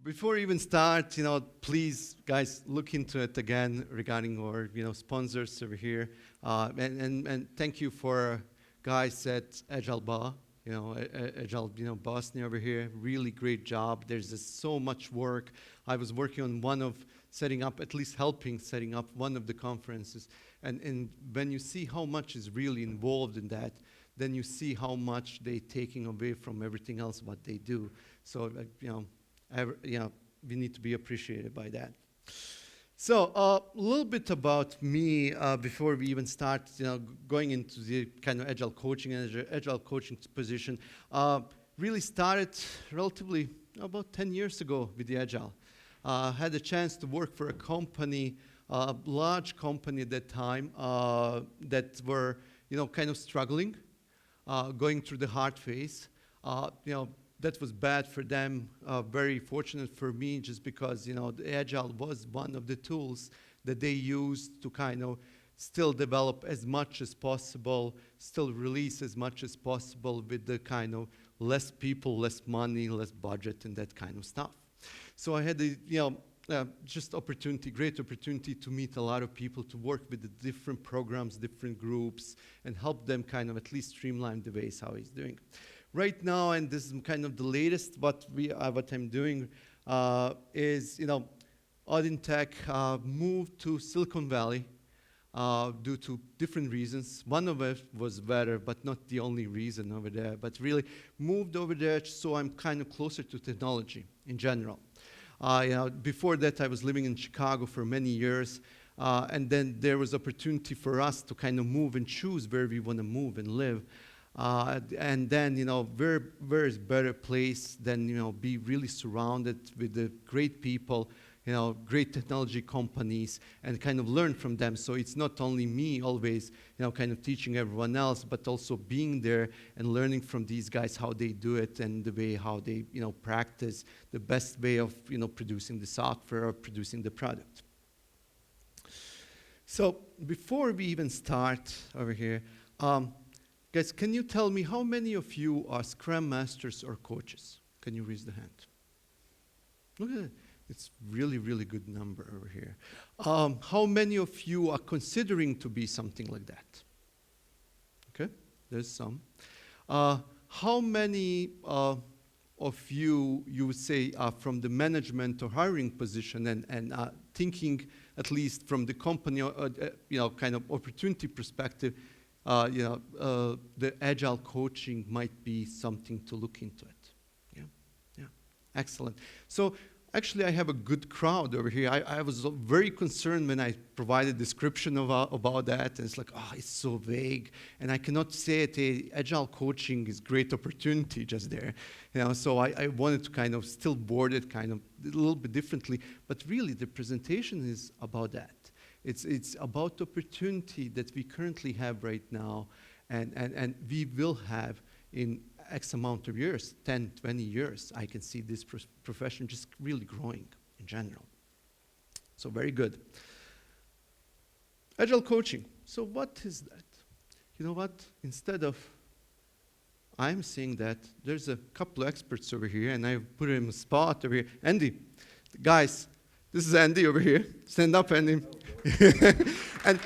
Before we even start, please, guys, look into it again regarding our, sponsors over here. And thank you for guys at Agile Agile, Bosnia over here. Really great job. There's just so much work. I was working on helping setting up one of the conferences. And when you see how much is really involved in that, then you see how much they're taking away from everything else what they do. So, we need to be appreciated by that. So a little bit about me before we even start, going into the kind of agile coaching and agile coaching position. Really started relatively about 10 years ago with the agile. Had a chance to work for a company, a large company at that time, that were, kind of struggling, going through the hard phase. That was bad for them, very fortunate for me, just because, the Agile was one of the tools that they used to kind of still develop as much as possible, still release as much as possible with the kind of less people, less money, less budget, and that kind of stuff. So I had the, great opportunity to meet a lot of people, to work with the different programs, different groups, and help them kind of at least streamline the ways how he's doing. Right now, and this is kind of the latest, what I'm doing is, Audintech moved to Silicon Valley due to different reasons. One of it was weather, but not the only reason over there, but really moved over there so I'm kind of closer to technology in general. Before that, I was living in Chicago for many years, and then there was opportunity for us to kind of move and choose where we want to move and live. And then, where is better place than, be really surrounded with the great people, great technology companies, and kind of learn from them. So it's not only me always, kind of teaching everyone else, but also being there and learning from these guys how they do it and the way how they, practice the best way of, producing the software or producing the product. So before we even start over here, guys, can you tell me how many of you are Scrum Masters or coaches? Can you raise the hand? Look at it. It's really, really good number over here. How many of you are considering to be something like that? Okay, there's some. How many of you would say are from the management or hiring position and thinking, at least from the company, kind of opportunity perspective, the agile coaching might be something to look into it. Yeah, excellent. So actually, I have a good crowd over here. I was very concerned when I provided description about that, and it's like, it's so vague, and I cannot say it. Agile coaching is great opportunity just there, So I wanted to kind of still board it kind of a little bit differently, but really the presentation is about that. It's about the opportunity that we currently have right now and we will have in X amount of years, 10, 20 years. I can see this profession just really growing in general. So very good. Agile coaching. So what is that? You know what? Instead of I'm saying that, there's a couple of experts over here, and I put him in a spot over here. Andy, guys, this is Andy over here. Stand up, Andy. And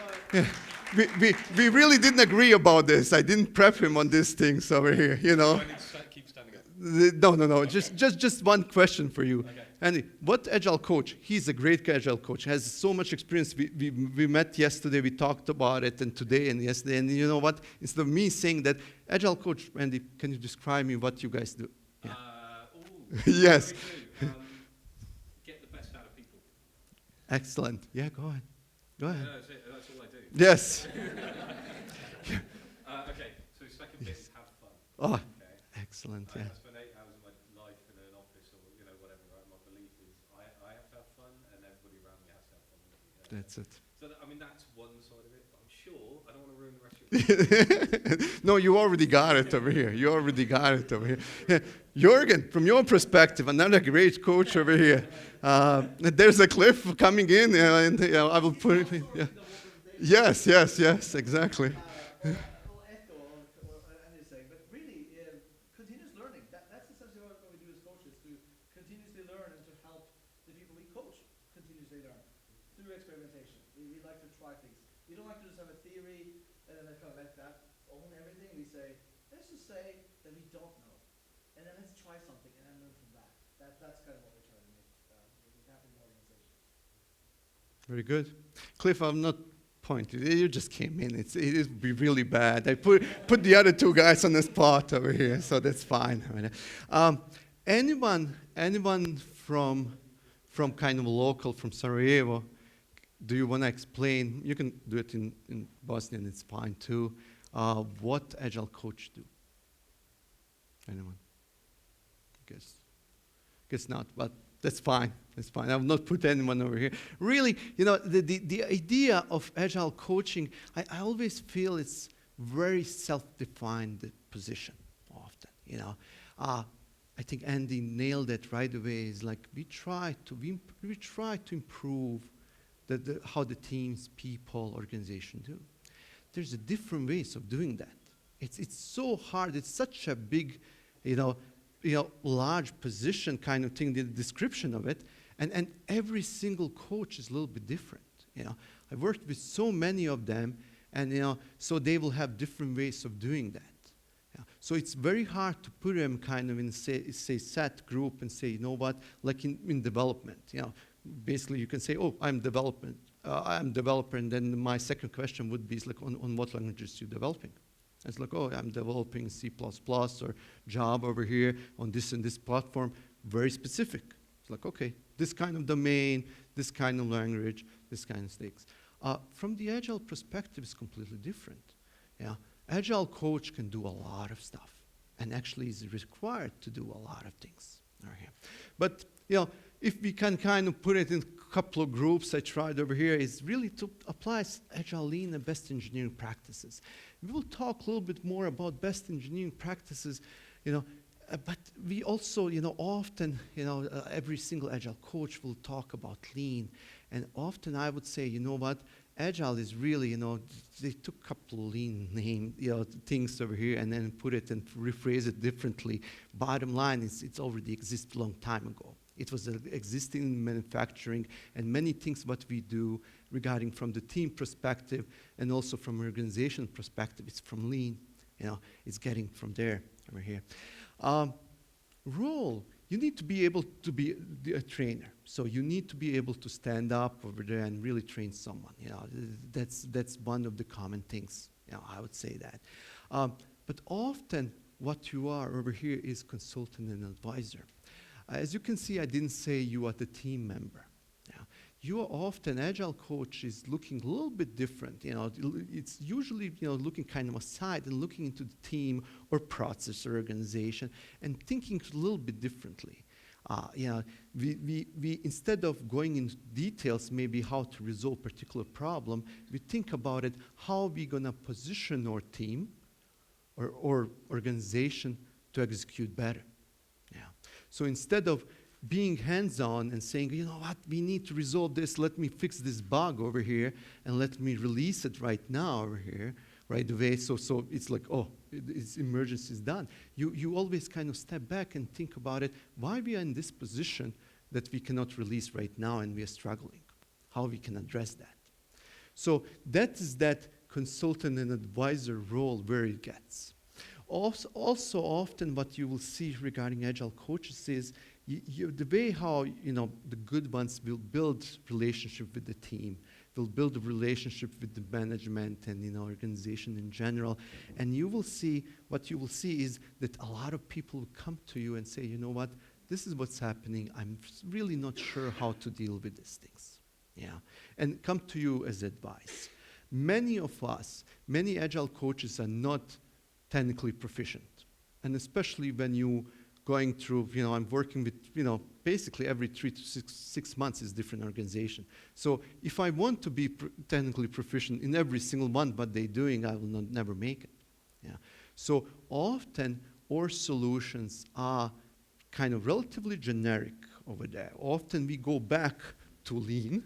we really didn't agree about this. I didn't prep him on these things over here, Do I need to keep standing up? No. Okay. Just one question for you. Okay. Andy, what agile coach? He's a great agile coach. Has so much experience. We met yesterday. We talked about it, and today and yesterday. And you know what? Instead of me saying that, agile coach, Andy, can you describe me what you guys do? Yeah. Yes. Get the best out of people. Excellent. Yeah, go ahead. Go ahead. No, that's all I do. Yes. Okay, so the second bit is have fun. Oh, okay. excellent. I Yeah. spend 8 hours of my life in an office or whatever. Right? My belief is I have to have fun, and everybody around me has to have fun. That's it. So that's one side of it. But I'm sure I don't want to ruin the rest of your No, you already got it over here. You already got it over here. Yeah. Jürgen, from your perspective, another great coach over here. There's a cliff coming in, and I will put it in. Yeah. Yes, exactly. I'll echo what Andy is saying, but really, continuous learning. That's essentially what we do as coaches, to continuously learn and to help coach continuously learn through experimentation. We like to try things. We don't like to just have a theory and then kind of let that own everything. We say, let's just say that we don't know, and then let's try something and then learn from that. That's kind of what we try to make happen in the organization. Very good. Cliff, I'm not pointing. You just came in. It would be really bad. I put the other two guys on the spot over here, so that's fine. Anyone from kind of local, from Sarajevo, do you want to explain? You can do it in Bosnian, it's fine too. What Agile Coach do? Anyone? Guess not, but that's fine. That's fine. I will not put anyone over here. Really, the idea of Agile coaching, I always feel it's very self-defined position often. I think Andy nailed it right away. It's like we try to improve how the teams, people, organization do. There's a different ways of doing that. It's so hard. It's such a big, large position kind of thing, the description of it, and every single coach is a little bit different. I've worked with so many of them, and so they will have different ways of doing that. So it's very hard to put them kind of in say set group and say, you know what, like in development. Basically you can say, oh, I'm developer, and then my second question would be like, on what languages you developing? It's like, oh, I'm developing C++ or Java over here on this and this platform, very specific. It's like, okay, this kind of domain, this kind of language, this kind of things. From the Agile perspective, it's completely different. Agile coach can do a lot of stuff, and actually is required to do a lot of things. But if we can kind of put it in a couple of groups I tried over here, is really to apply Agile Lean and best engineering practices. We will talk a little bit more about best engineering practices, but we also, often, every single Agile coach will talk about Lean, and often I would say, you know what, Agile is really, they took a couple of Lean name, things over here and then put it and rephrase it differently. Bottom line is it's already existed a long time ago. It was existing in manufacturing, and many things what we do regarding from the team perspective and also from organization perspective, it's from Lean. It's getting from there over here. Role. You need to be able to be a trainer. So you need to be able to stand up over there and really train someone. That's one of the common things. I would say that. But often what you are over here is consultant and advisor. As you can see, I didn't say you are the team member. You are often, Agile coach is looking a little bit different. It's usually looking kind of aside and looking into the team or process or organization and thinking a little bit differently. We instead of going into details, maybe how to resolve a particular problem, we think about it, how are we going to position our team or organization to execute better. So instead of being hands-on and saying, you know what, we need to resolve this, let me fix this bug over here, and let me release it right now over here, right away, so it's like, oh, it's emergency is done. You always kind of step back and think about it, why we are in this position that we cannot release right now and we are struggling, how we can address that. So that is that consultant and advisor role where it gets. Also often what you will see regarding Agile coaches is the way how the good ones will build relationship with the team, will build a relationship with the management and organization in general, and you will see is that a lot of people will come to you and say, you know what, this is what's happening. I'm really not sure how to deal with these things, and come to you as advice. Many of us, many Agile coaches are not technically proficient, and especially when you going through, I'm working with, basically every 3 to 6 months is different organization. So if I want to be technically proficient in every single one what they're doing, I will never make it. So often our solutions are kind of relatively generic over there. Often we go back to Lean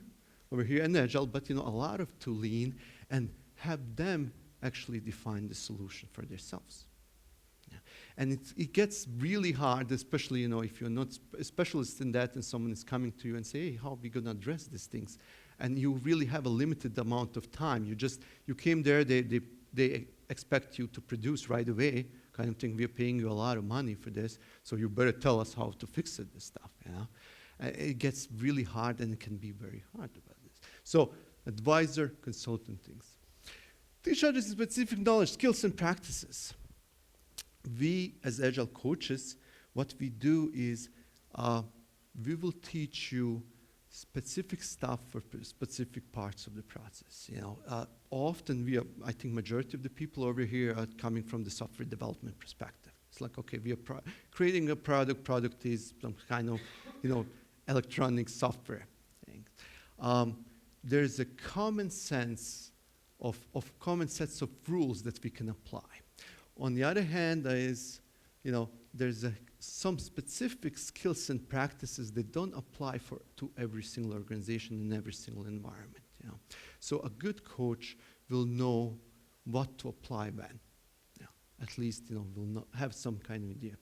over here and Agile, but a lot of to Lean and have them actually define the solution for themselves. And it gets really hard, especially, you know, if you're not a specialist in that and someone is coming to you and say, hey, how are we going to address these things? And you really have a limited amount of time. You came there, they expect you to produce right away, kind of thing. We're paying you a lot of money for this, so you better tell us how to fix it, this stuff, you know? It gets really hard, and it can be very hard about this. So advisor, consultant things. Teach others specific knowledge, skills, and practices. We, as Agile coaches, what we do is we will teach you specific stuff for specific parts of the process. You know, often I think majority of the people over here are coming from the software development perspective. It's like, okay, we are creating a product. Product is some kind of, you know, electronic software thing. There's a common sense of common sets of rules that we can apply. On the other hand, there's some specific skills and practices that don't apply to every single organization in every single environment. You know? So a good coach will know what to apply when. You know, at least, you know, will not have some kind of idea.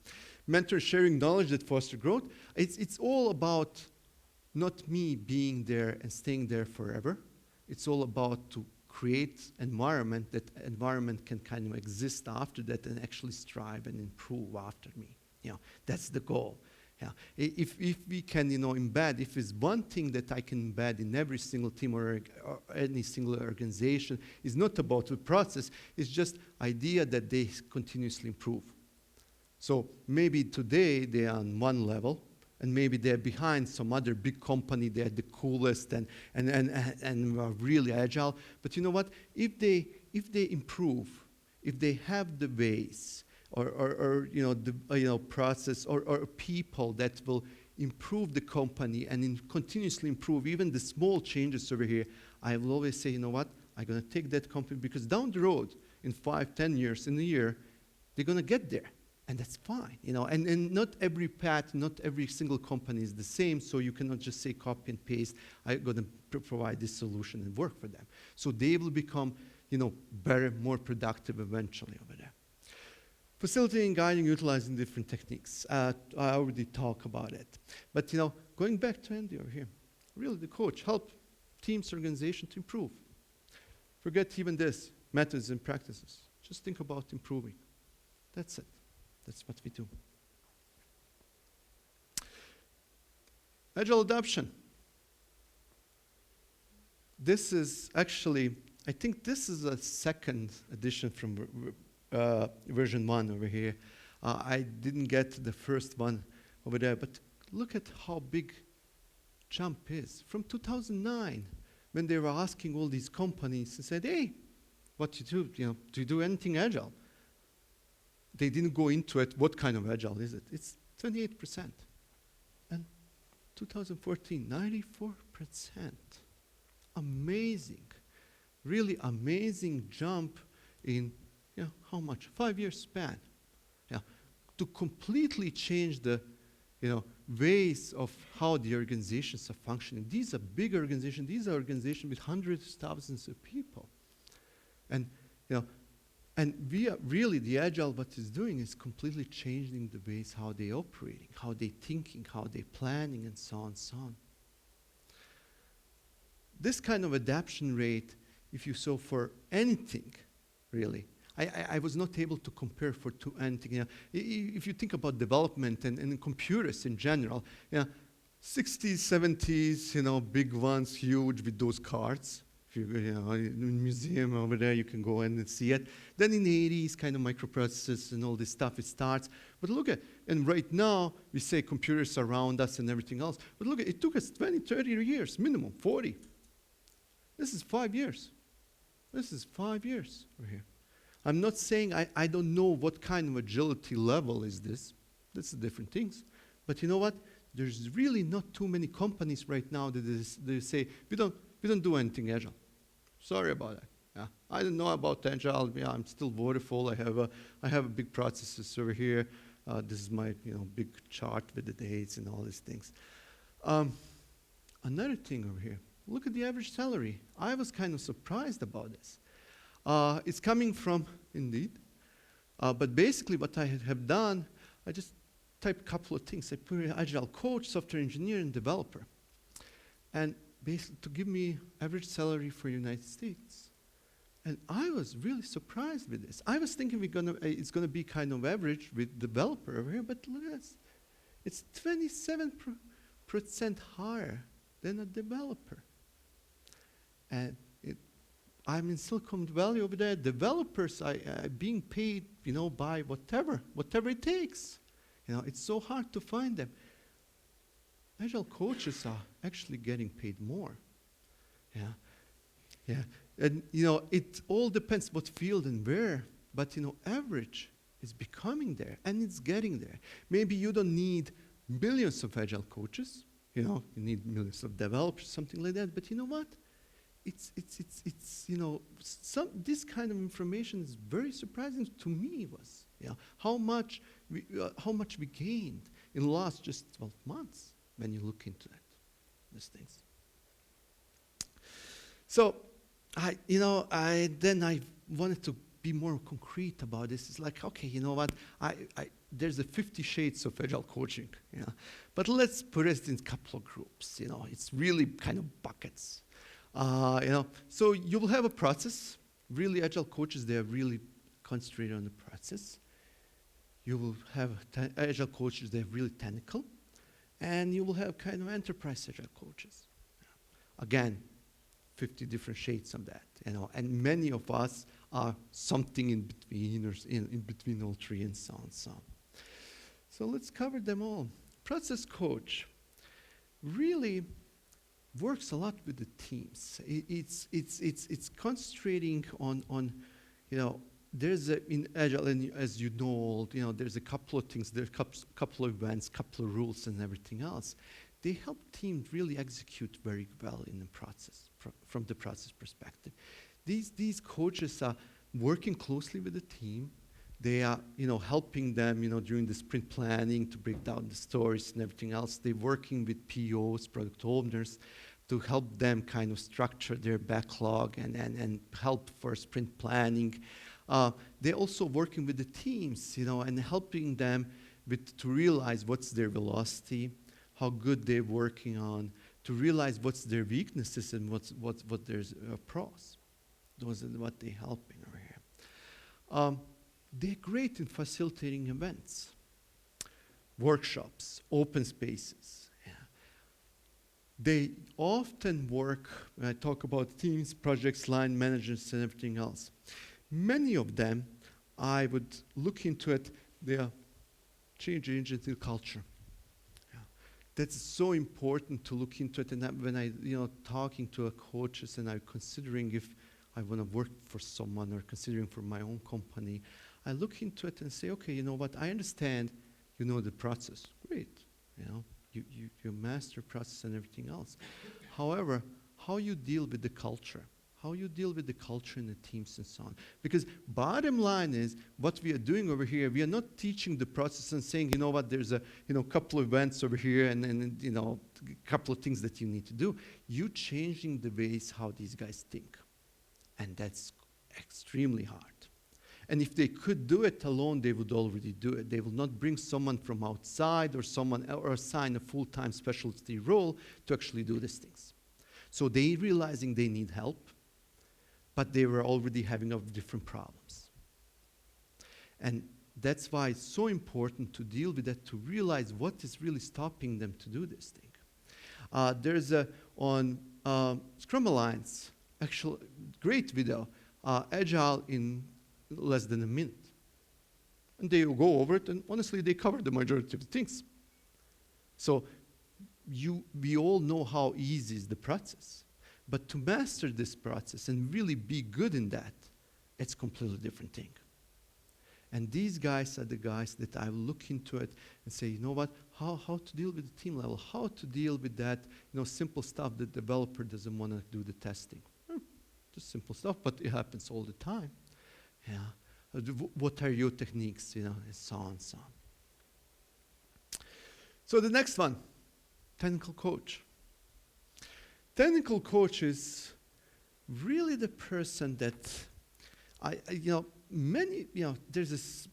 Mentor sharing knowledge that foster growth. It's all about not me being there and staying there forever. It's all about to create environment can kind of exist after that and actually strive and improve after me. You know, that's the goal. Yeah. If we can, you know, embed, if it's one thing that I can embed in every single team or any single organization, is not about the process, it's just idea that they continuously improve. So maybe today they are on one level, and maybe they're behind some other big company, they're the coolest and are really agile. But you know what? If they improve, if they have the ways or you know the process or people that will improve the company and continuously improve even the small changes over here, I will always say, you know what? I'm going to take that company because down the road, in 5, 10 years, in a year, they're going to get there. And that's fine, you know, and not every path, not every single company is the same, so you cannot just say copy and paste, I'm going to provide this solution and work for them. So they will become, you know, better, more productive eventually over there. Facilitating, guiding, utilizing different techniques. I already talked about it. But, you know, going back to Andy over here, really the coach, help teams, organization to improve. Forget even this, methods and practices. Just think about improving. That's it. That's what we do. Agile Adoption. This is actually, I think this is a second edition from version 1 over here. I didn't get the first one over there, but look at how big jump is. From 2009, when they were asking all these companies and said, hey, what you do, you know, do you do anything agile? They didn't go into it, what kind of agile is it? It's 28%. And 2014, 94%. Amazing. Really amazing jump in, you know, how much? 5 years span. Yeah. To completely change the, you know, ways of how the organizations are functioning. These are big organizations. These are organizations with hundreds of thousands of people. And, you know, and we are really, the Agile, what it's doing is completely changing the ways how they operating, how they thinking, how they planning, and so on and so on. This kind of adaptation rate, if you saw for anything, really, I was not able to compare to anything. You know, if you think about development and computers in general, you know, 60s, 70s, you know, big ones, huge with those cards. If you know, in the museum over there, you can go in and see it. Then in the 80s, kind of microprocessors and all this stuff, it starts. But look at, and right now, we say computers around us and everything else. But look at, it took us 20, 30 years, minimum, 40. This is 5 years. This is 5 years over here. I'm not saying I don't know what kind of agility level is this. This is different things. But you know what? There's really not too many companies right now that they say, we don't do anything agile. Sorry about that. Yeah. I don't know about Agile. Yeah, I'm still waterfall. I have a big processes over here. This is my, you know, big chart with the dates and all these things. Another thing over here. Look at the average salary. I was kind of surprised about this. It's coming from, indeed, But basically what I have done, I just type a couple of things. I put in Agile Coach, software engineer, and developer. And basically to give me average salary for United States. And I was really surprised with this. I was thinking it's gonna be kind of average with developer over here, but look at this. It's 27% higher than a developer. And I'm in Silicon Valley over there. Developers are being paid, by whatever it takes. It's so hard to find them. Agile coaches are actually getting paid more. Yeah. And it all depends what field and where, but average is becoming there and it's getting there. Maybe you don't need millions of Agile coaches, you need millions of developers, something like that, but you know what? It's this kind of information is very surprising to me. How much we gained in the last just 12 months when you look into these things. So I wanted to be more concrete about this. It's like, okay, you know what? There's a 50 shades of Agile coaching, but let's put it in a couple of groups. It's really kind of buckets. So you will have a process. Really, Agile coaches, they are really concentrated on the process. You will have Agile coaches, they're really technical. And you will have kind of enterprise Agile coaches. Again, 50 different shades of that, and many of us are something in between, or in between all three, and so on and so on. So let's cover them all. Process coach really works a lot with the teams. It's concentrating on there's in Agile, and as you know, there's a couple of things, there's a couple of events, couple of rules, and everything else. They help teams really execute very well in the process, from the process perspective. These coaches are working closely with the team. They are, helping them, during the sprint planning to break down the stories and everything else. They're working with POs, product owners, to help them kind of structure their backlog and help for sprint planning. They're also working with the teams, and helping them to realize what's their velocity, how good they're working on, to realize what's their weaknesses and what their pros. Those are what they're helping over here. They're great in facilitating events, workshops, open spaces. They often work, when I talk about teams, projects, line managers, and everything else. Many of them, I would look into it, they are changing into culture. That's so important to look into it. And when I, talking to coaches and I'm considering if I want to work for someone or considering for my own company, I look into it and say, okay, you know what? I understand, the process. Great, you master process and everything else. However, how you deal with the culture, how you deal with the culture in the teams and so on. Because bottom line is, what we are doing over here, we are not teaching the process and saying, there's a couple of events over here and a couple of things that you need to do. You're changing the ways how these guys think. And that's extremely hard. And if they could do it alone, they would already do it. They will not bring someone from outside or assign a full-time specialty role to actually do these things. So they realizing they need help, but they were already having different problems. And that's why it's so important to deal with that, to realize what is really stopping them to do this thing. There's on Scrum Alliance, actually great video, Agile in less than a minute. And they go over it, and honestly, they cover the majority of the things. So we all know how easy is the process. But to master this process and really be good in that, it's a completely different thing. And these guys are the guys that I will look into it and say, how to deal with the team level, how to deal with that, simple stuff that the developer doesn't want to do the testing. Just simple stuff, but it happens all the time. What are your techniques, and so on and so on. So the next one, technical coach. Technical coach is really the person that many, there's this,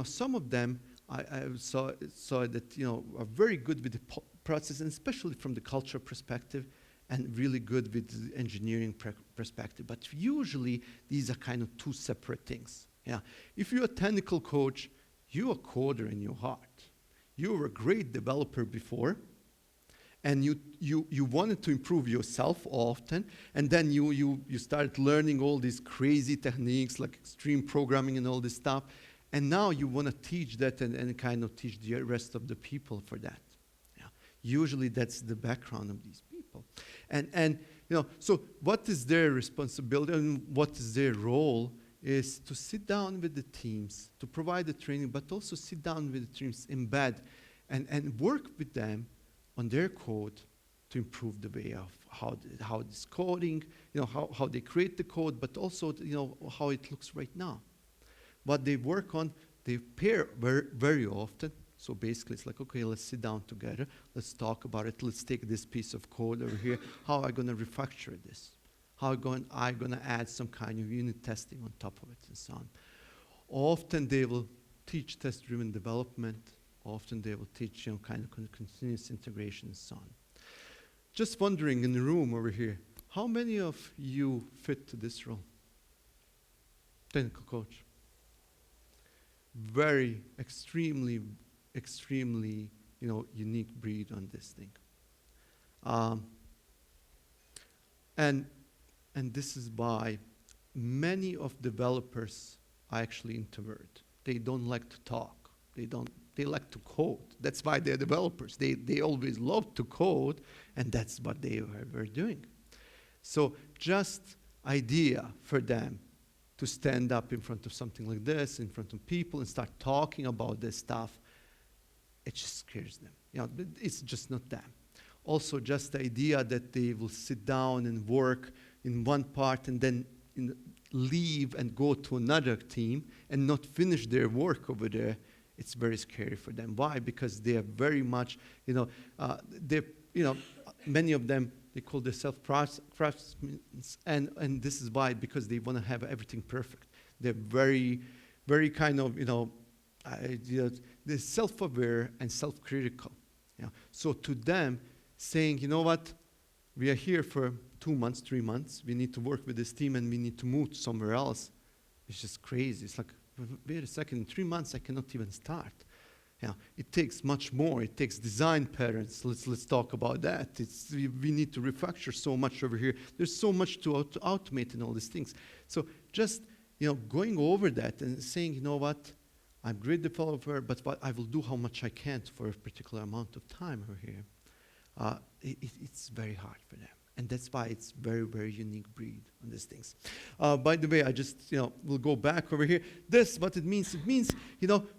some of them I saw that, are very good with the process, and especially from the culture perspective, and really good with the engineering perspective. But usually, these are kind of two separate things. Yeah. If you're a technical coach, you're a coder in your heart. You were a great developer before, and you wanted to improve yourself often, and then you started learning all these crazy techniques like extreme programming and all this stuff, and now you want to teach that and kind of teach the rest of the people for that. Yeah. Usually that's the background of these people. And so what is their responsibility and what is their role is to sit down with the teams, to provide the training, but also sit down with the teams, embed, and work with them on their code to improve the way of how this coding, how they create the code, but also how it looks right now. What they work on, they pair very often. So basically, it's like, okay, let's sit down together, let's talk about it, let's take this piece of code over here. How am I going to refactor this? How am I going to add some kind of unit testing on top of it, and so on. Often they will teach test-driven development. Often they will teach kind of continuous integration and so on. Just wondering in the room over here, how many of you fit to this role? Technical coach. Very extremely unique breed on this thing. And this is why many of developers are actually introvert. They don't like to talk. They like to code. That's why they're developers. They always love to code, and that's what they were doing. So just idea for them to stand up in front of something like this, in front of people, and start talking about this stuff, it just scares them. It's just not them. Also, just the idea that they will sit down and work in one part and then leave and go to another team and not finish their work over there, it's very scary for them. Why? Because they are very much, many of them, they call themselves craftsmen, and this is why, because they want to have everything perfect. They're very, very kind of, they're self-aware and self-critical. So to them, saying, you know what, we are here for 2 months, 3 months, we need to work with this team and we need to move somewhere else, it's just crazy. It's like, wait a second, in 3 months I cannot even start. It takes much more. It takes design patterns. Let's talk about that. We need to refactor so much over here. There's so much to automate and all these things. So just going over that and saying, you know what, I'm a great developer, but I will do how much I can for a particular amount of time over here. It's very hard for them. And that's why it's very, very unique breed on these things. By the way, I just, will go back over here. This, what it means,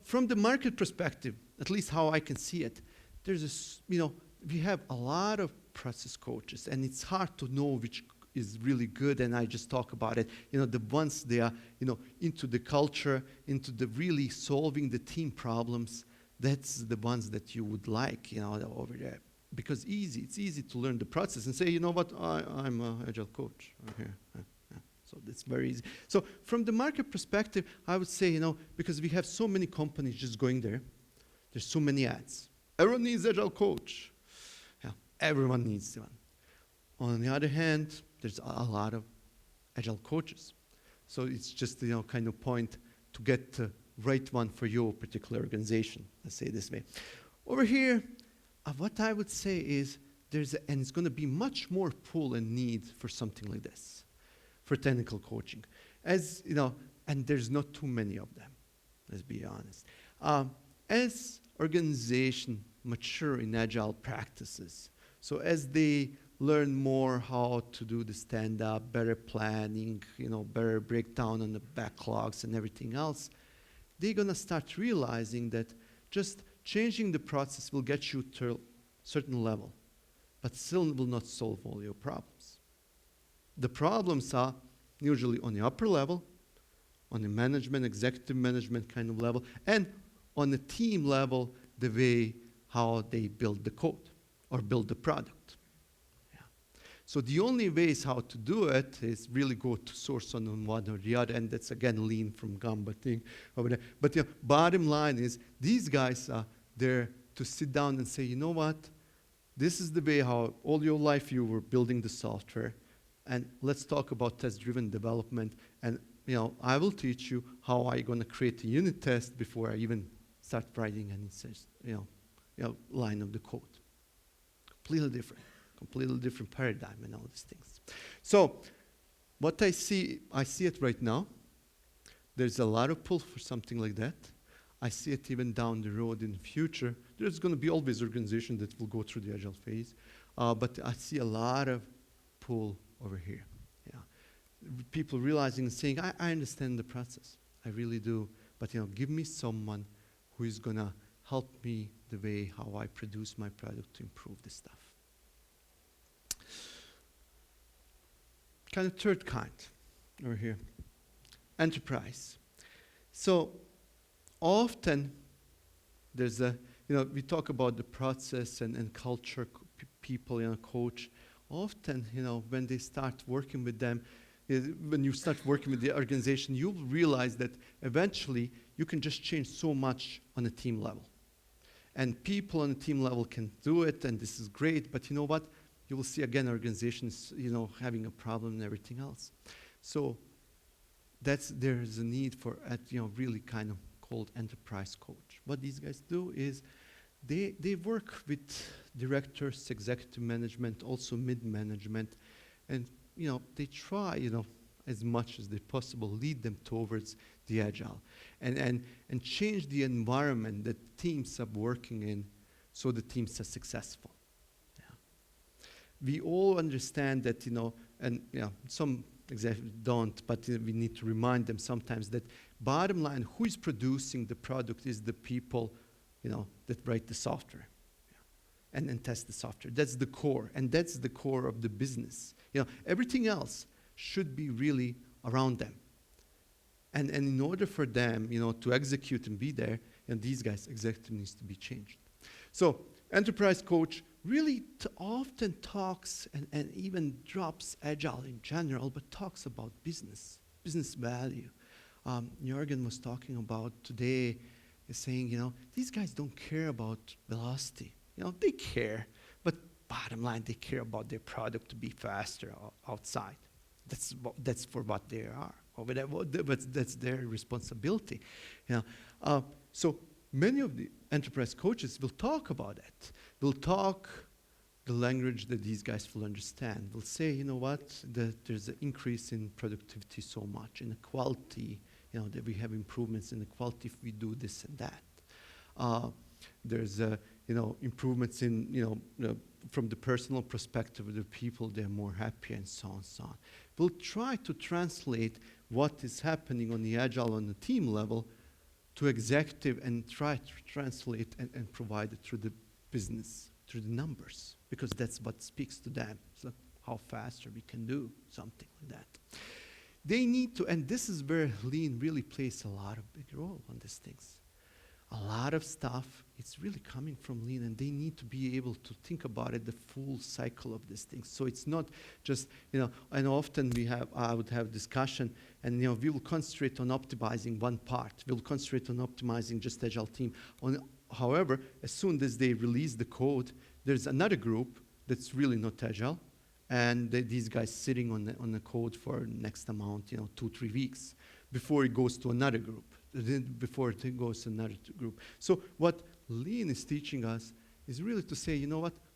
from the market perspective, at least how I can see it, there's this, we have a lot of process coaches, and it's hard to know which is really good, and I just talk about it. The ones they are, into the culture, into the really solving the team problems, that's the ones that you would like, over there. Because it's easy to learn the process and say, you know what, I'm an Agile coach over here. So that's very easy. So from the market perspective, I would say, because we have so many companies just going there, there's so many ads. Everyone needs Agile coach. Everyone needs one. On the other hand, there's a lot of Agile coaches. So it's just, kind of point to get the right one for your particular organization, let's say it this way. Over here, what I would say is and it's going to be much more pull and need for something like this, for technical coaching. And there's not too many of them, let's be honest. As organizations mature in Agile practices, so as they learn more how to do the stand-up, better planning, better breakdown on the backlogs and everything else, they're going to start realizing that just changing the process will get you to a certain level, but still will not solve all your problems. The problems are usually on the upper level, on the management, executive management kind of level, and on the team level, the way how they build the code or build the product. So the only ways how to do it is really go to source on one or the other, and that's again lean from Gamba thing over there. But bottom line is these guys are there to sit down and say, you know what, this is the way how all your life you were building the software, and let's talk about test-driven development, and I will teach you how I'm going to create a unit test before I even start writing any line of the code. Completely different paradigm and all these things. So what I see it right now. There's a lot of pull for something like that. I see it even down the road in the future. There's going to be always organizations that will go through the Agile phase, but I see a lot of pull over here. People realizing and saying, I understand the process, I really do, but give me someone who is going to help me the way how I produce my product to improve this stuff. Kind of third kind over here, enterprise. So often there's we talk about the process and culture, people, coach. Often, when they start working with them, when you start working with the organization, you'll realize that eventually you can just change so much on a team level. And people on the team level can do it, and this is great, but you know what? You will see again organizations, having a problem and everything else. So there's a need for really kind of called enterprise coach. What these guys do is they work with directors, executive management, also mid-management, and they try, as much as they possible, lead them towards the Agile and change the environment that teams are working in so the teams are successful. We all understand that, and some executives don't, but we need to remind them sometimes that bottom line, who is producing the product is the people, that write the software and test the software. That's the core, and that's the core of the business. Everything else should be really around them. And in order for them, to execute and be there, these guys, executive needs to be changed. So enterprise coach really often talks and even drops Agile in general, but talks about business value. Jürgen was talking about today, saying, these guys don't care about velocity. They care, but bottom line, they care about their product to be faster outside. That's for what they are. But that's their responsibility. So many of the enterprise coaches will talk about it. They'll talk the language that these guys will understand. They'll say, you know what, there's an increase in productivity so much, in the quality, that we have improvements in the quality if we do this and that. There's improvements in, from the personal perspective of the people, they're more happy and so on and so on. We'll try to translate what is happening on the Agile on the team level to executive and try to translate and provide it through the business, through the numbers, because that's what speaks to them. So how faster we can do something like that. They need to, and this is where lean really plays a lot of big role on these things. A lot of stuff, it's really coming from lean, and they need to be able to think about it, the full cycle of these things. So it's not just, and often I would have discussion, and we will concentrate on optimizing one part. We'll concentrate on optimizing just Agile team. However, as soon as they release the code, there's another group that's really not Agile, and these guys sitting on the code for next amount, 2-3 weeks, before it goes to another group. Before it goes to another group. So what lean is teaching us is really to say,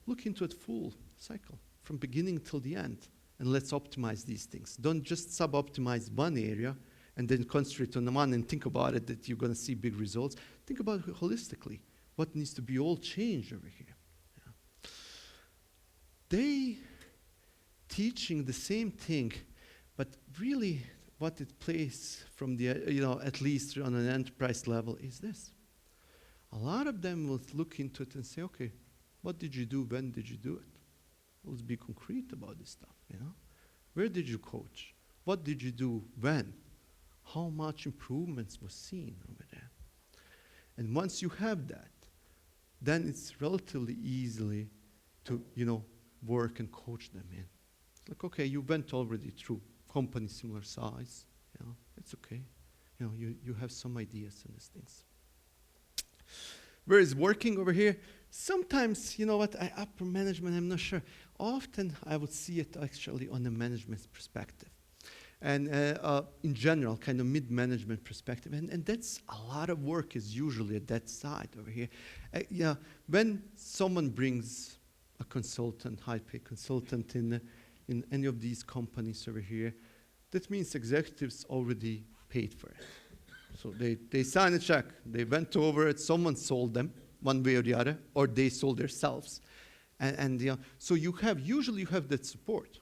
look into it full cycle, from beginning till the end, and let's optimize these things. Don't just sub-optimize one area and then concentrate on the one and think about it that you're going to see big results. Think about it holistically. What needs to be all changed over here? They teaching the same thing, but really what it plays from the, at least on an enterprise level is this. A lot of them will look into it and say, okay, what did you do? When did you do it? Let's be concrete about this stuff, Where did you coach? What did you do? When? How much improvements was seen over there? And once you have that, then it's relatively easily to, work and coach them in. Like, okay, you went already through company similar size. It's okay. You have some ideas on these things. Where is working over here? Sometimes, upper management, I'm not sure. Often I would see it actually on the management perspective. And in general, kind of mid-management perspective. And that's a lot of work is usually at that side over here. When someone brings a consultant, high-paid consultant in any of these companies over here, that means executives already paid for it. So they sign a check, they went over it, someone sold them one way or the other, or they sold themselves. So usually you have that support.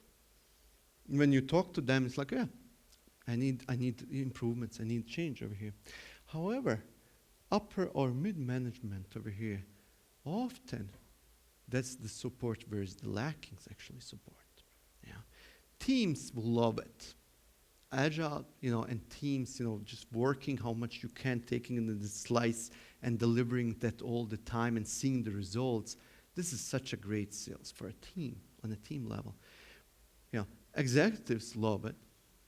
When you talk to them, it's like, yeah, I need improvements, I need change over here. However, upper or mid-management over here, often that's the support where is the lacking actually support. Teams will love it. Agile, and teams, just working how much you can, taking in the slice and delivering that all the time and seeing the results. This is such a great sales for a team, on a team level. Executives love it.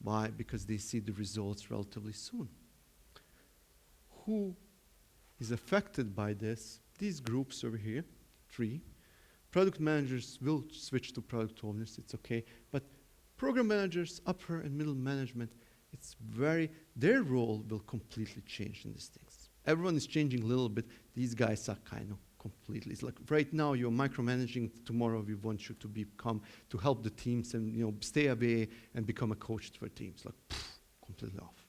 Why? Because they see the results relatively soon. Who is affected by this? These groups over here, 3. Product managers will switch to product owners, it's okay. But program managers, upper and middle management, their role will completely change in these things. Everyone is changing a little bit. These guys are kind of completely, it's like right now you're micromanaging, tomorrow we want you to help the teams and stay away and become a coach for teams, like completely off.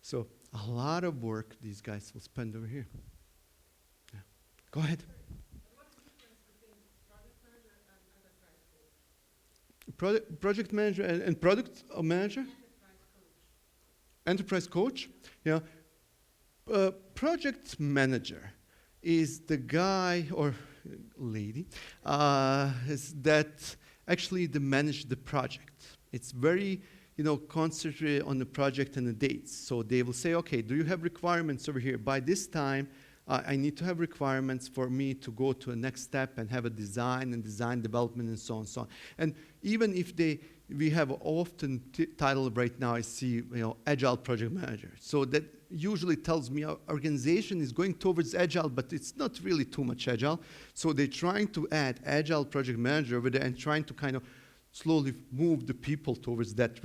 So a lot of work these guys will spend over here. Yeah. Go ahead. Project manager and product manager? Enterprise coach. Yeah. Project manager is the guy or lady that actually manage the project. It's very, concentrated on the project and the dates. So they will say, okay, do you have requirements over here? By this time, I need to have requirements for me to go to a next step and have a design and design development and so on and so on. And even if we have often title right now, I see, Agile Project Manager. So that usually tells me our organization is going towards Agile, but it's not really too much Agile. So they're trying to add Agile Project Manager over there and trying to kind of slowly move the people towards that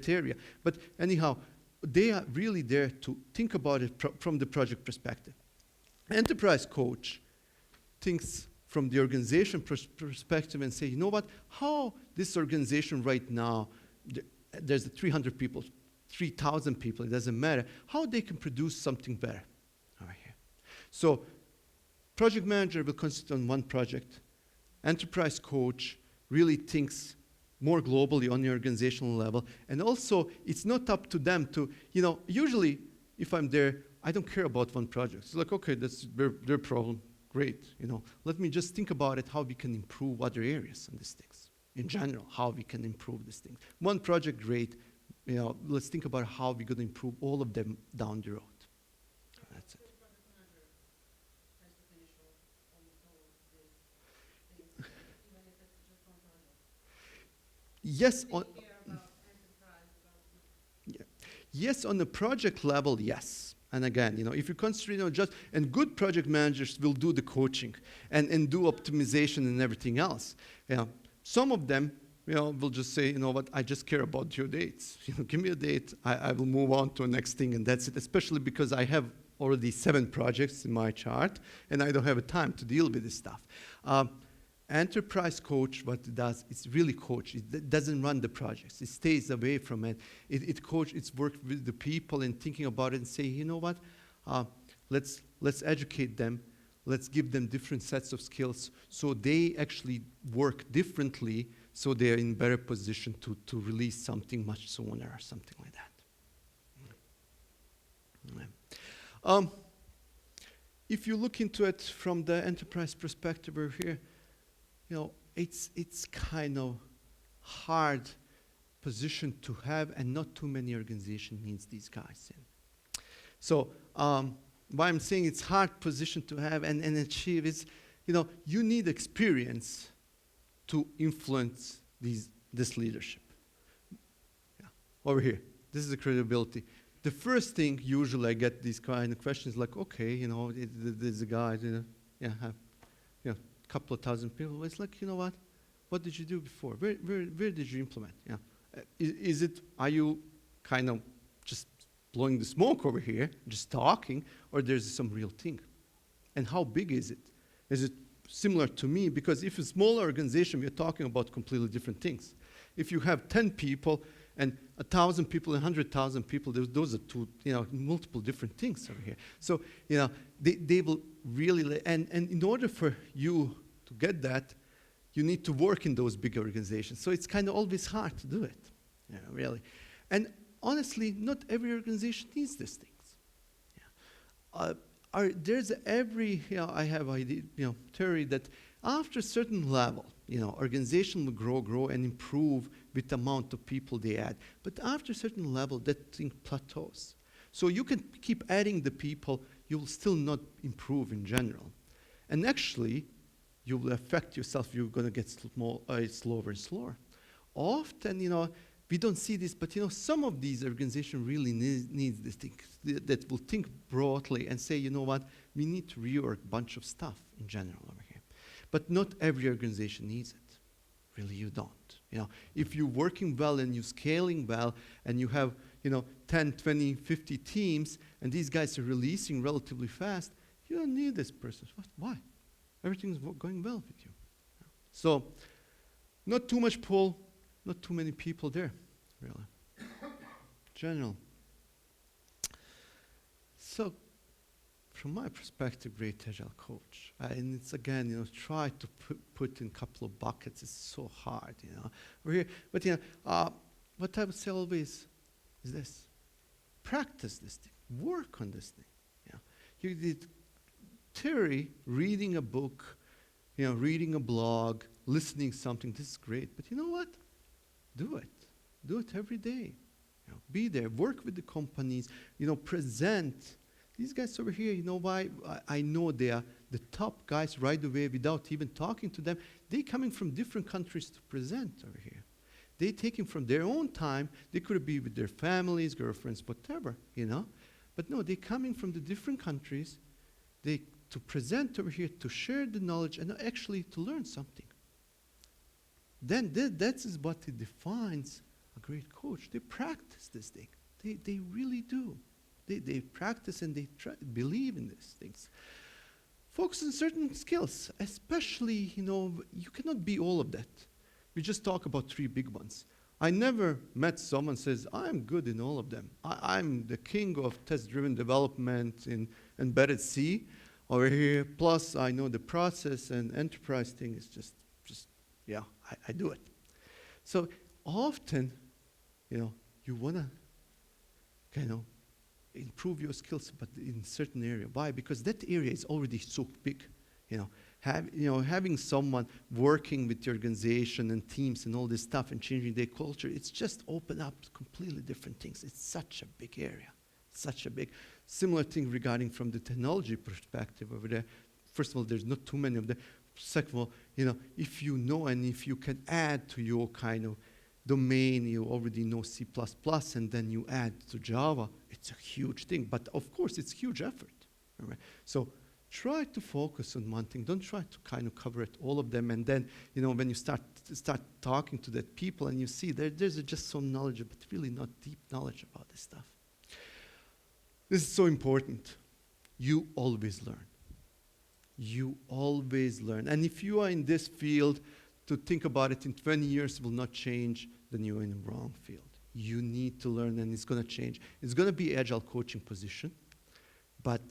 area. But anyhow, they are really there to think about it from the project perspective. Enterprise coach thinks from the organization perspective and say, you know what, how this organization right now, there's 300 people, 3,000 people, it doesn't matter, how they can produce something better over here. So project manager will concentrate on one project. Enterprise coach really thinks more globally on the organizational level. And also, it's not up to them to, usually if I'm there, I don't care about one project. It's like, okay, that's their problem, great. Let me just think about it, how we can improve other areas on these things. In general, how we can improve these things. One project, great. Let's think about how we're going to improve all of them down the road. That's it. Yes, yes, on the project level, yes. And again, if you consider, and good project managers will do the coaching and do optimization and everything else. Some of them, will just say, what, I just care about your dates. Give me a date, I will move on to the next thing, and that's it. Especially because I have already 7 projects in my chart, and I don't have a time to deal with this stuff. Enterprise coach, what it does, it's really coach. It doesn't run the projects. It stays away from it. It's worked with the people and thinking about it and say, you know what, let's educate them. Let's give them different sets of skills so they actually work differently so they're in better position to release something much sooner or something like that. If you look into it from the enterprise perspective over here, it's kind of hard position to have, and not too many organizations needs these guys in. So why I'm saying it's hard position to have and achieve is, you need experience to influence this leadership? Yeah. Over here, this is the credibility. The first thing, usually I get these kind of questions like, okay, you know, there's a guy, you know, yeah, have, you know, a couple of thousand people. It's like, you know what did you do before? Where did you implement? Yeah. Are you kind of just blowing the smoke over here, just talking, or there's some real thing? And how big is it? Is it similar to me? Because if it's a small organization, we're talking about completely different things. If you have 10 people and 1,000 people and 100,000 people, those are two, you know, multiple different things over here. So, you know, they will really, and in order for you to get that, you need to work in those big organizations. So it's kind of always hard to do it, you know, really. And honestly, not every organization needs these things. Yeah. I have idea, you know, theory that after a certain level, you know, organization will grow and improve with the amount of people they add. But after a certain level, that thing plateaus. So you can keep adding the people, you will still not improve in general. And actually, you will affect yourself, you're going to get slower and slower. Often, you know, we don't see this, but you know, some of these organizations really need this thing, that will think broadly and say, you know what, we need to rework a bunch of stuff in general over here. But not every organization needs it. Really, you don't. You know, if you're working well and you're scaling well and you have, you know, 10, 20, 50 teams and these guys are releasing relatively fast, you don't need this person. Why? Everything's going well with you. So, not too much pull, not too many people there, really. General. So, from my perspective, great Agile coach. And it's again, you know, try to put in a couple of buckets. It's so hard, you know. We're here, but you know, what I would say always is this: practice this thing, work on this thing. Yeah, you did theory, reading a book, you know, reading a blog, listening something. This is great, but you know what? Do it every day. You know, be there, work with the companies. You know, present. These guys over here, you know why? I know they are the top guys right away without even talking to them. They're coming from different countries to present over here. They taking from their own time. They could be with their families, girlfriends, whatever, you know. But no, they're coming from the different countries. To present over here, to share the knowledge, and actually to learn something. Then that is what it defines a great coach. They practice this thing. They really do. They practice and they believe in these things. Focus on certain skills, especially, you know, you cannot be all of that. We just talk about 3 big ones. I never met someone who says, I'm good in all of them. I'm the king of test-driven development in embedded C over here. Plus, I know the process and enterprise thing is just yeah, I do it. So often, you know, you want to kind of improve your skills, but in a certain area. Why? Because that area is already so big. You know, having someone working with the organization and teams and all this stuff and changing their culture, it's just open up completely different things. It's such a big area, such a big. Similar thing regarding from the technology perspective over there. First of all, there's not too many of them. Second of all, you know, if you know and if you can add to your kind of domain, you already know C++, and then you add to Java, it's a huge thing. But of course, it's huge effort. Right? So try to focus on one thing. Don't try to kind of cover it, all of them. And then, you know, when you start talking to that people and you see there's just some knowledge, but really not deep knowledge about this stuff. This is so important. You always learn. You always learn. And if you are in this field, to think about it in 20 years will not change, then you're in the wrong field. You need to learn, and it's going to change. It's going to be Agile coaching position, but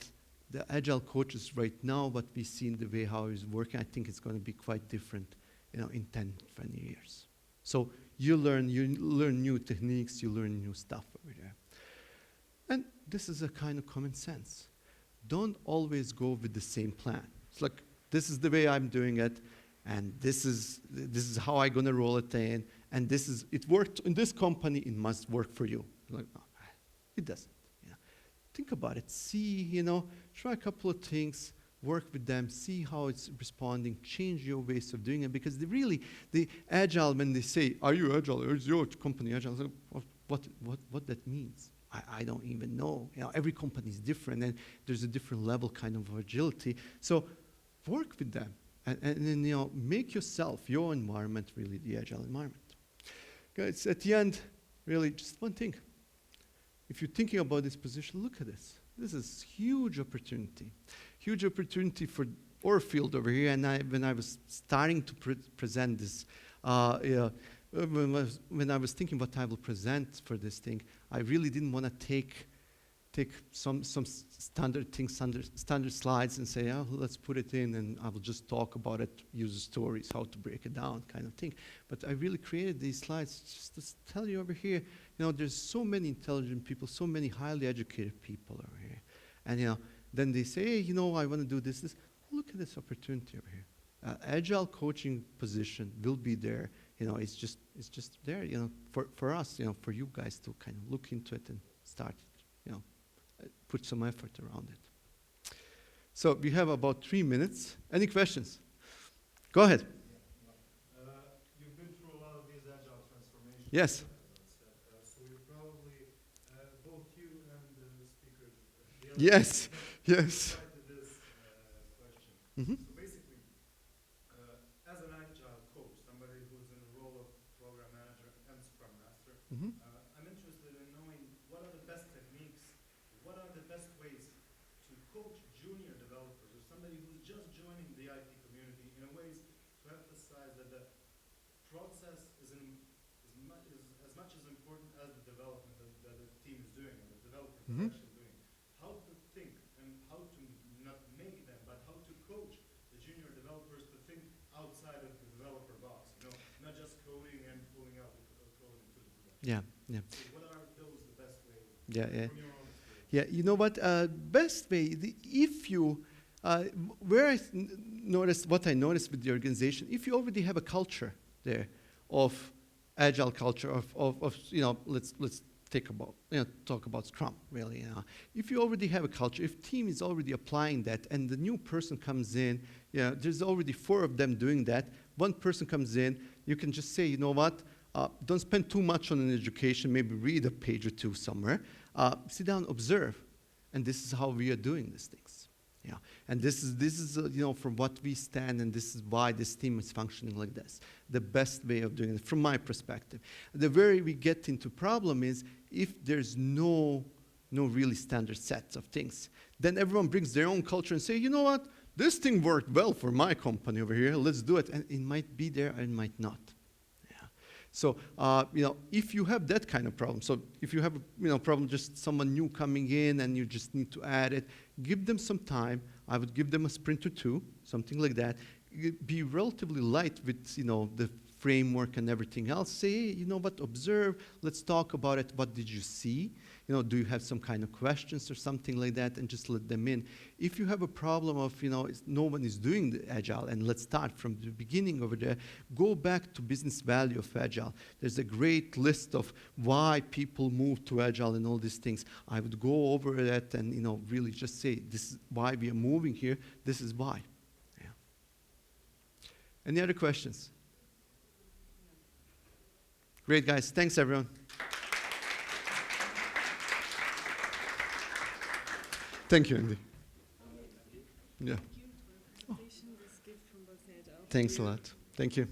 the Agile coaches right now, what we see in the way how it's working, I think it's going to be quite different, you know, in 10, 20 years. So you learn new techniques, you learn new stuff over there. And this is a kind of common sense. Don't always go with the same plan. It's like, this is the way I'm doing it, and this is how I'm going to roll it in, and it worked in this company, it must work for you. Like, no, it doesn't. Yeah. Think about it. See, you know, try a couple of things, work with them, see how it's responding, change your ways of doing it, because the Agile, when they say, are you Agile, or is your company Agile? So what that means? I don't even know. You know, every company is different, and there's a different level kind of agility. So work with them, and then, you know, make yourself, your environment, really the Agile environment. Guys, at the end, really just one thing. If you're thinking about this position, look at this. This is huge opportunity for our field over here. And when I was starting to present this, when I was thinking what I will present for this thing, I really didn't want to take some standard things, standard slides and say, oh, let's put it in and I will just talk about it, user stories, how to break it down kind of thing. But I really created these slides just to tell you over here, you know, there's so many intelligent people, so many highly educated people over here. And, you know, then they say, hey, you know, I want to do this. Look at this opportunity over here. Agile coaching position will be there. You know, it's just there, you know, for us, you know, for you guys to kind of look into it and start, you know, put some effort around it. So we have about 3 minutes. Any questions? Go ahead. You've been through a lot of these Agile transformations. Yes. So you probably, both you and the speakers, Yes. Yes. this question. Mm-hmm. So basically, as an Agile coach, somebody who's in the role of program manager and scrum master, Mm-hmm. I'm interested in knowing what are the best techniques, what are the best ways to coach junior developers or somebody who's just joining the IT community in a ways to emphasize that the process is as much as important as the development that the team is doing and the developers Mm-hmm. are actually doing. How to think and how to not make them, but how to coach the junior developers to think outside of the developer box, you know, not just coding and pulling out the code into the production. Yeah. Yeah. So what are those the best ways Yeah. Yeah. from your own experience? Yeah, you know what? Best way, if you, where what I noticed with the organization, if you already have a culture there of Agile culture, of you know, let's talk about Scrum, really. You know. If you already have a culture, if team is already applying that, and the new person comes in, yeah, there's already 4 of them doing that. One person comes in, you can just say, you know what? Don't spend too much on an education. Maybe read a page or 2 somewhere. Sit down, observe, and this is how we are doing these things. Yeah, and this is you know, from what we stand, and this is why this team is functioning like this. The best way of doing it, from my perspective. The way we get into problem is if there's no really standard sets of things, then everyone brings their own culture and say, you know what, this thing worked well for my company over here. Let's do it, and it might be there and it might not. So, you know, if you have that kind of problem, so if you have a problem, just someone new coming in and you just need to add it, give them some time. I would give them a sprint or 2, something like that. Be relatively light with, you know, the framework and everything else. Say, hey, you know what, observe, let's talk about it. What did you see? You know, do you have some kind of questions or something like that, and just let them in. If you have a problem of, you know, no one is doing the Agile, and let's start from the beginning over there, go back to business value of Agile. There's a great list of why people move to Agile and all these things. I would go over that and, you know, really just say, this is why we are moving here, this is why. Yeah. Any other questions? Great, guys. Thanks, everyone. Thank you, Andy. Yeah. Thank you for the presentation. This gift from Bosnia Agile. Thanks a lot. Thank you.